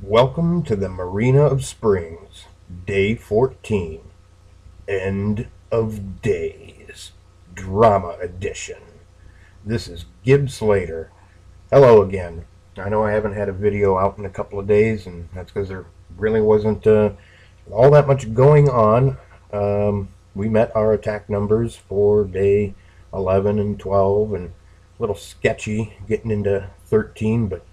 Welcome to the Marina of Springs, Day 14, End of Days, Drama Edition. This is Gibbs Slater. Hello again. I know I haven't had a video out in a couple of days, and that's because there really wasn't all that much going on. We met our attack numbers for day 11 and 12, and a little sketchy getting into 13, but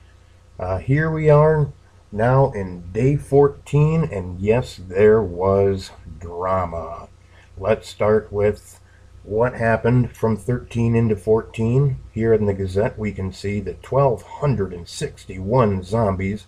here we are now in day 14, and yes, there was drama. Let's start with what happened from 13 into 14. Here in the Gazette, we can see that 1,261 zombies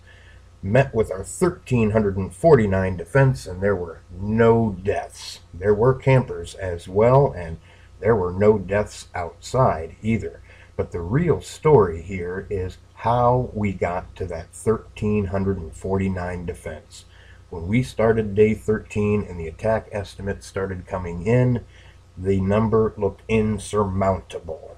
met with our 1,349 defense, and there were no deaths. There were campers as well, and there were no deaths outside either. But the real story here is how we got to that 1,349 defense. When we started day 13 and the attack estimates started coming in, the number looked insurmountable.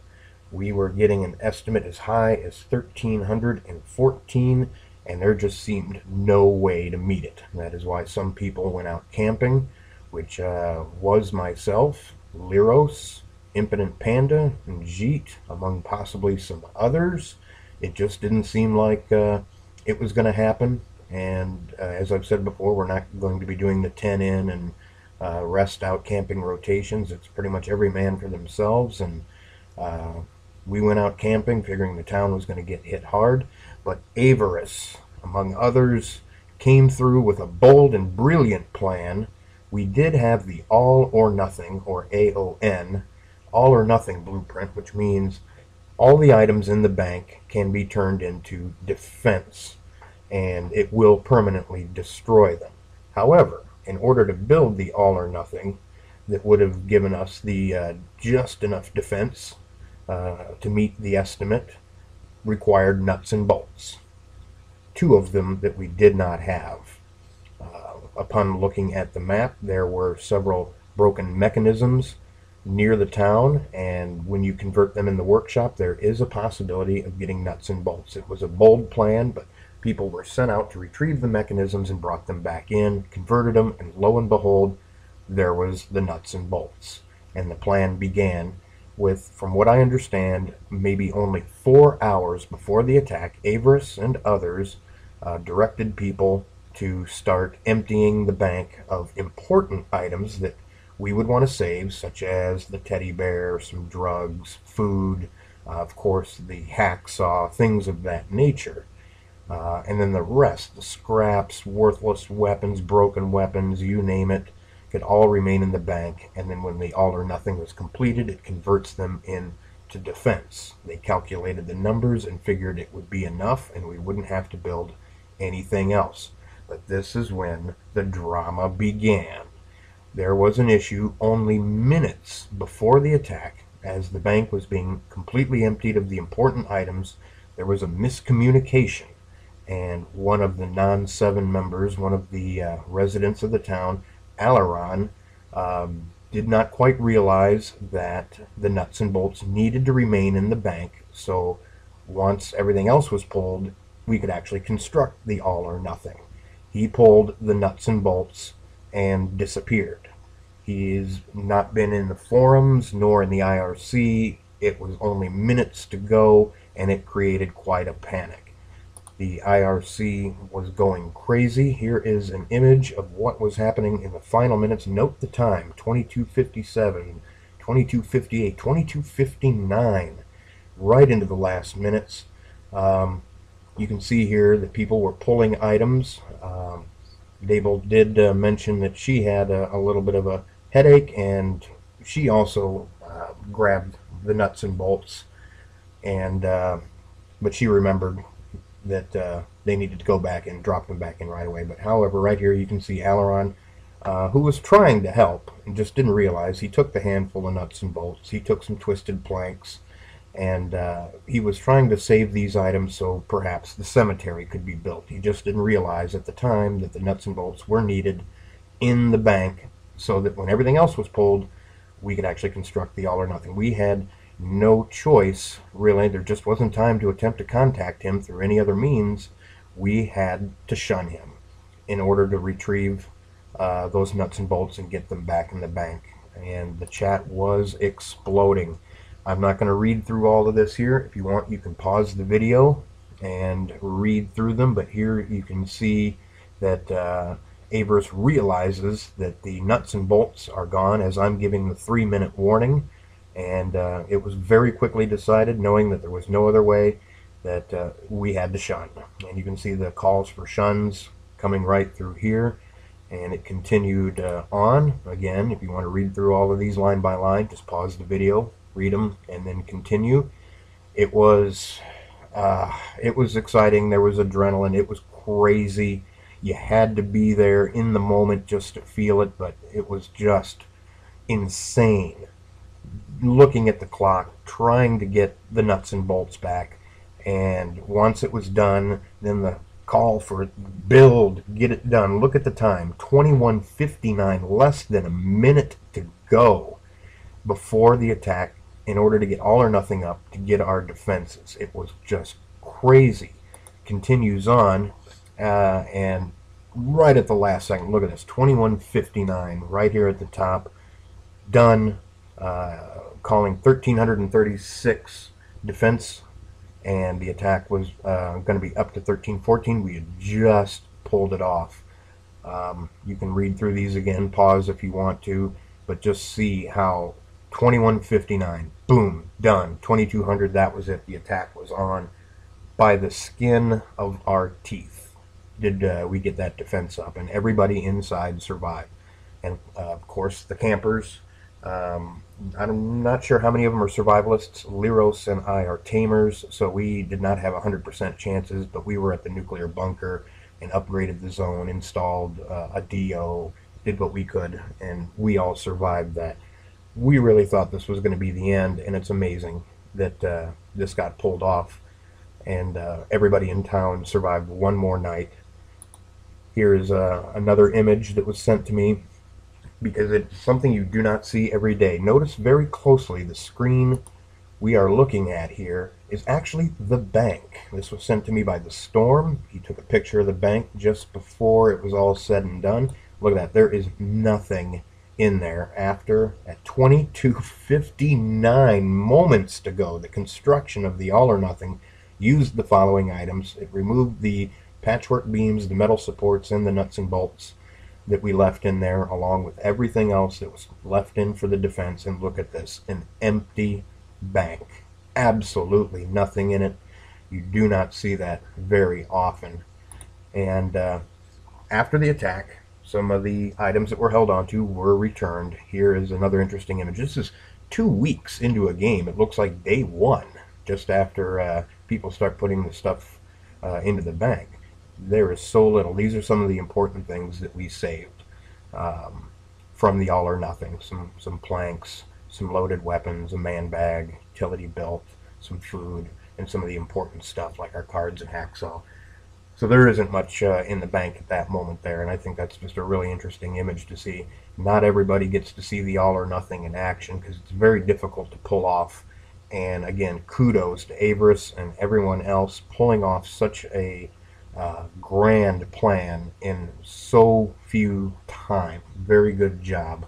We were getting an estimate as high as 1,314, and there just seemed no way to meet it. That is why some people went out camping, which was myself, Liros, Impotent Panda, and Jeet, among possibly some others. It just didn't seem like it was going to happen. And as I've said before, we're not going to be doing the 10 in and rest out camping rotations. It's pretty much every man for themselves. And we went out camping figuring the town was going to get hit hard. But Avarice, among others, came through with a bold and brilliant plan. We did have the all or nothing, or AON, all or nothing blueprint, which means all the items in the bank can be turned into defense, and it will permanently destroy them. However, in order to build the all or nothing that would have given us the just enough defense to meet the estimate, required nuts and bolts. Two of them that we did not have. Upon looking at the map, there were several broken mechanisms near the town, and when you convert them in the workshop, there is a possibility of getting nuts and bolts. It was a bold plan, but people were sent out to retrieve the mechanisms and brought them back in, converted them, and lo and behold, there was the nuts and bolts. And the plan began with, from what I understand, maybe only 4 hours before the attack, Avarice and others directed people to start emptying the bank of important items that we would want to save, such as the teddy bear, some drugs, food, of course the hacksaw, things of that nature. And then the rest, the scraps, worthless weapons, broken weapons, you name it, could all remain in the bank. And then when the all or nothing was completed, it converts them into defense. They calculated the numbers and figured it would be enough and we wouldn't have to build anything else. But this is when the drama began. There was an issue only minutes before the attack. As the bank was being completely emptied of the important items, there was a miscommunication, and one of the non-7 members, one of the residents of the town, Alaron, did not quite realize that the nuts and bolts needed to remain in the bank, so once everything else was pulled, we could actually construct the all or nothing. He pulled the nuts and bolts and disappeared. He's not been in the forums nor in the IRC. It was only minutes to go, and it created quite a panic. The IRC was going crazy. Here is an image of what was happening in the final minutes. Note the time, 22:57, 22:58, 22:59, right into the last minutes. You can see here that people were pulling items. Dable did mention that she had a little bit of a headache, and she also grabbed the nuts and bolts, and but she remembered that they needed to go back and drop them back in right away. But however, right here you can see Alaron, who was trying to help and just didn't realize. He took the handful of nuts and bolts, he took some twisted planks, and he was trying to save these items so perhaps the cemetery could be built. He just didn't realize at the time that the nuts and bolts were needed in the bank so that when everything else was pulled, we could actually construct the all or nothing. We had no choice, really. There just wasn't time to attempt to contact him through any other means. we had to shun him in order to retrieve those nuts and bolts and get them back in the bank. And the chat was exploding. I'm not going to read through all of this here. If you want, you can pause the video and read through them, but here you can see that Avers realizes that the nuts and bolts are gone as I'm giving the 3-minute warning, and it was very quickly decided, knowing that there was no other way, that we had to shun. And you can see the calls for shuns coming right through here, and it continued on. Again, if you want to read through all of these line by line, just pause the video, read them, and then continue. It was exciting. There was adrenaline. It was crazy. You had to be there in the moment just to feel it, but it was just insane. Looking at the clock, trying to get the nuts and bolts back, and once it was done, then the call for build, get it done. Look at the time, 21:59, less than a minute to go before the attack in order to get all or nothing up to get our defenses. It was just crazy. Continues on, and right at the last second, look at this, 21:59 right here at the top, done, calling 1336 defense, and the attack was going to be up to 1314. We had just pulled it off. You can read through these again, pause if you want to, but just see how 21:59, boom, done. 2200, that was it. The attack was on. By the skin of our teeth did we get that defense up, and everybody inside survived. And of course the campers, I'm not sure how many of them are survivalists. Liros and I are tamers, so we did not have 100% chances, but we were at the nuclear bunker and upgraded the zone, installed a DO, did what we could, and we all survived that. We really thought this was going to be the end, and it's amazing that this got pulled off, and everybody in town survived one more night. Here is another image that was sent to me, because it's something you do not see every day. Notice very closely the screen we are looking at here is actually the bank. This was sent to me by the Storm. He took a picture of the bank just before it was all said and done. Look at that. There is nothing in there after, at 22:59 moments to go. The construction of the All or Nothing used the following items. It removed the patchwork beams, the metal supports, and the nuts and bolts that we left in there, along with everything else that was left in for the defense. And look at this, an empty bank. Absolutely nothing in it. You do not see that very often. And after the attack, some of the items that were held onto were returned. Here is another interesting image. This is 2 weeks into a game. It looks like day 1, just after people start putting the stuff into the bank. There is so little. These are some of the important things that we saved from the All or Nothing. Some planks, some loaded weapons, a man bag, utility belt, some food, and some of the important stuff like our cards and hacksaw. So there isn't much in the bank at that moment there, and I think that's just a really interesting image to see. Not everybody gets to see the All or Nothing in action because it's very difficult to pull off. And again, kudos to Avers and everyone else pulling off such a grand plan in so few time. Very good job.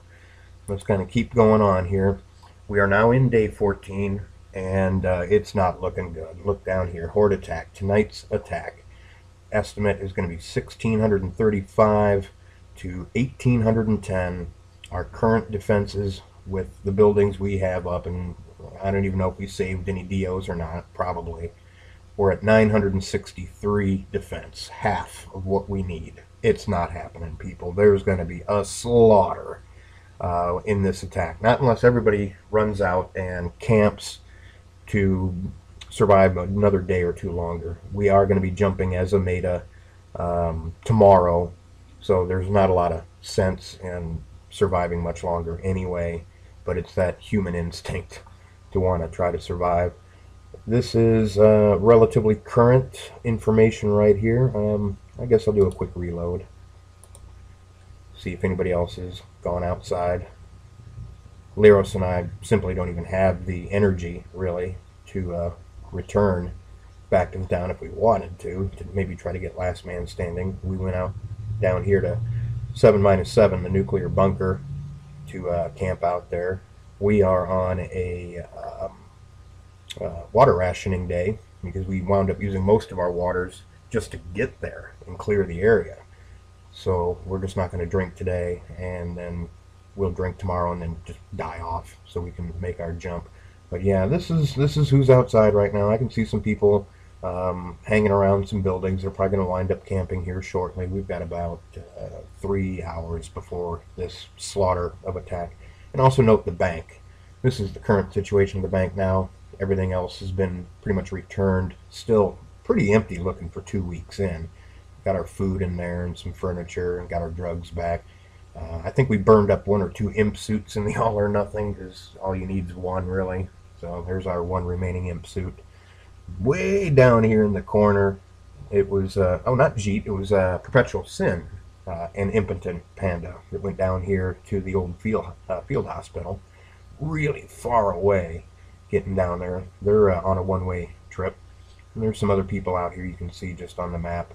Let's kind of keep going on here. We are now in day 14, and it's not looking good. Look down here. Horde attack. Tonight's attack estimate is going to be 1,635 to 1,810. Our current defenses with the buildings we have up, and I don't even know if we saved any DOs or not, probably. We're at 963 defense, half of what we need. It's not happening, people. There's going to be a slaughter in this attack. Not unless everybody runs out and camps to survive another day or two longer. We are going to be jumping as a meta tomorrow, so there's not a lot of sense in surviving much longer anyway, but it's that human instinct to want to try to survive. This is relatively current information right here. I guess I'll do a quick reload. See if anybody else has gone outside. Liros and I simply don't even have the energy, really, to return back to town if we wanted to maybe try to get last man standing. We went out down here to 7-7, the nuclear bunker, to camp out there. We are on a water rationing day because we wound up using most of our waters just to get there and clear the area. So we're just not going to drink today, and then we'll drink tomorrow and then just die off so we can make our jump. But yeah, this is who's outside right now. I can see some people hanging around some buildings. They're probably going to wind up camping here shortly. We've got about 3 hours before this slaughter of attack. And also note the bank. This is the current situation of the bank now. Everything else has been pretty much returned. Still pretty empty looking for 2 weeks in. Got our food in there and some furniture and got our drugs back. I think we burned up 1 or 2 imp suits in the all or nothing because all you need is one really. So there's our one remaining imp suit. Way down here in the corner, it was, oh, not Jeet, it was Perpetual Sin, an impotent panda that went down here to the old field hospital. Really far away getting down there. They're on a one-way trip. And there's some other people out here you can see just on the map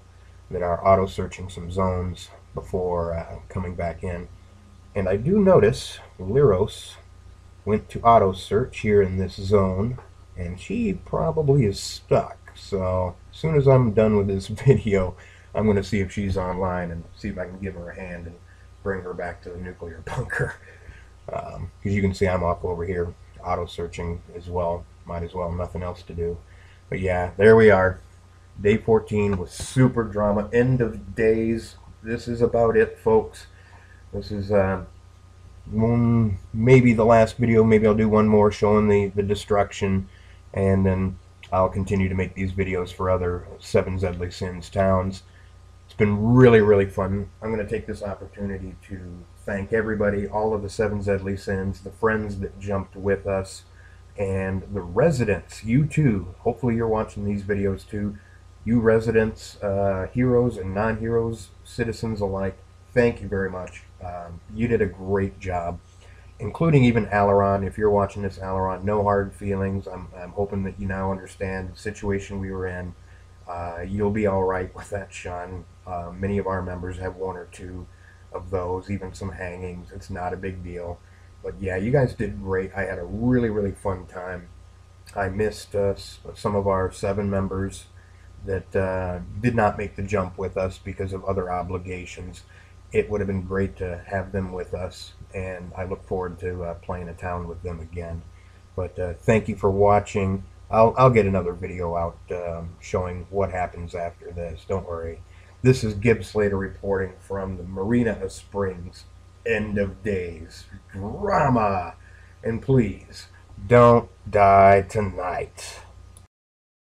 that are auto-searching some zones before coming back in. And I do notice Liros went to auto-search here in this zone, and she probably is stuck. So as soon as I'm done with this video, I'm going to see if she's online and see if I can give her a hand and bring her back to the nuclear bunker. Because you can see I'm off over here auto-searching as well. Might as well, nothing else to do. But yeah, there we are. Day 14 with super drama. End of days. This is about it, folks. This is maybe the last video. Maybe I'll do one more showing the destruction, and then I'll continue to make these videos for other 7 Deadly Sins towns. It's been really, really fun. I'm going to take this opportunity to thank everybody, all of the 7 Deadly Sins, the friends that jumped with us, and the residents. You too. Hopefully you're watching these videos too. You residents, heroes and non-heroes, citizens alike, thank you very much. You did a great job, including even Alaron. If you're watching this, Alaron, no hard feelings. I'm hoping that you now understand the situation we were in. You'll be all right with that, Sean. Many of our members have 1 or 2 of those, even some hangings. It's not a big deal. But yeah, you guys did great. I had a really, really fun time. I missed some of our 7 members that did not make the jump with us because of other obligations. It would have been great to have them with us, and I look forward to playing a town with them again. But thank you for watching. I'll get another video out showing what happens after this. Don't worry. This is Gibb Slater reporting from the Marina Springs. End of days. Drama. And please, don't die tonight.